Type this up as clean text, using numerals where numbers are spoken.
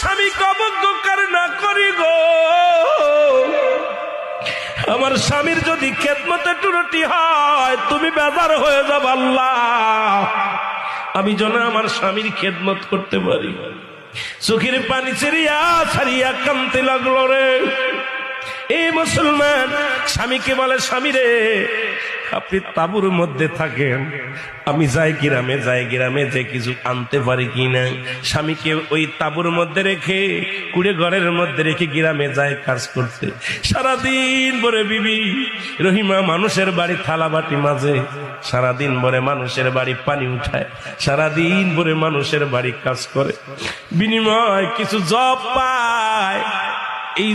স্বামীকে অবজ্ঞার না করি গো, আমার স্বামীর যদি খেদমতে ত্রুটি হয় তুমি বেজার হয়ে যাব আল্লাহ, আমি যেন আমার স্বামীর খেদমত করতে পারি। চোখের পানি ছেড়িয়া ছাড়িয়া কাঁদতে লাগলো রে। এই মুসলমান স্বামীকে বলে, স্বামী রে আপনি তাঁবুর মধ্যে থাকেন, আমি যাই গ্রামে যে কিছু আনতে পারি কিনা। স্বামীকে ওই তাঁবুর মধ্যে রেখে কুড়ে ঘরের মধ্যে রেখে গ্রামে যায় কাজ করতে। সারাদিন ভরে বিবি রহিমা মানুষের বাড়ি থালা বাটি মাঝে, সারাদিন ভরে মানুষের বাড়ি পানি উঠায়, সারাদিন ভরে মানুষের বাড়ি কাজ করে, বিনিময় কিছু জব পায়। এই